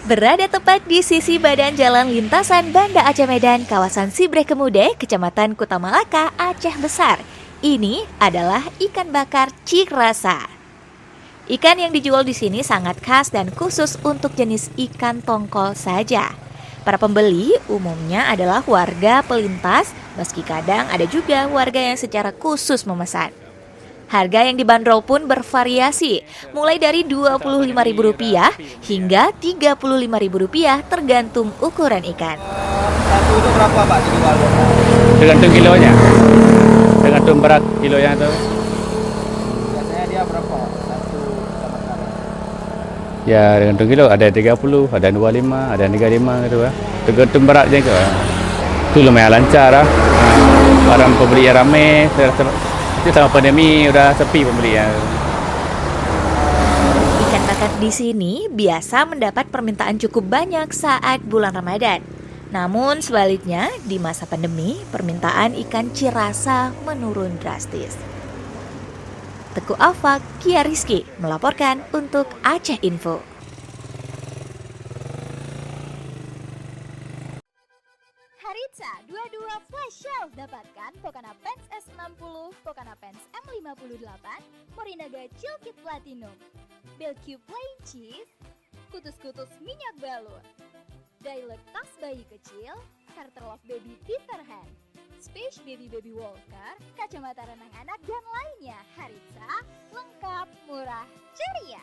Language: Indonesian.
Berada tepat di sisi badan jalan lintasan Banda Aceh Medan, kawasan Sibreh Kemude, Kecamatan Kuta Malaka, Aceh Besar. Ini adalah ikan bakar Cirasa. Ikan yang dijual di sini sangat khas dan khusus untuk jenis ikan tongkol saja. Para pembeli umumnya adalah warga pelintas, meski kadang ada juga warga yang secara khusus memesan. Harga yang dibanderol pun bervariasi, mulai dari Rp25.000 hingga Rp35.000 tergantung ukuran ikan. Satu itu berapa Pak dijual? Tergantung kilonya, tergantung berat kilonya itu. Biasanya dia berapa? Satu ikan bakar. Ya tergantung kilo, ada 30, ada 25, ada 35 gitu lah. Tergantung beratnya ke. Itu lumayan lancar lah. Barang pembeli yang ramai. Itu sama pandemi udah sepi pembelian. Ikan bakar di sini biasa mendapat permintaan cukup banyak saat bulan Ramadan. Namun sebaliknya, di masa pandemi, permintaan ikan Cirasa menurun drastis. Teguh Afak, Kia Rizky melaporkan untuk Aceh Info. Haritsa 22 Flash Sale. Dapatkan Pokana Pants S60, Pokana Pants M58, Morinaga Chill Kit Platinum, BellQ Plain Cheese, kutus-kutus minyak balur, Dialog tas bayi kecil, Carter Love Baby Detergent, Space Baby Walker, kacamata renang anak dan lainnya. Haritsa, lengkap, murah, ceria.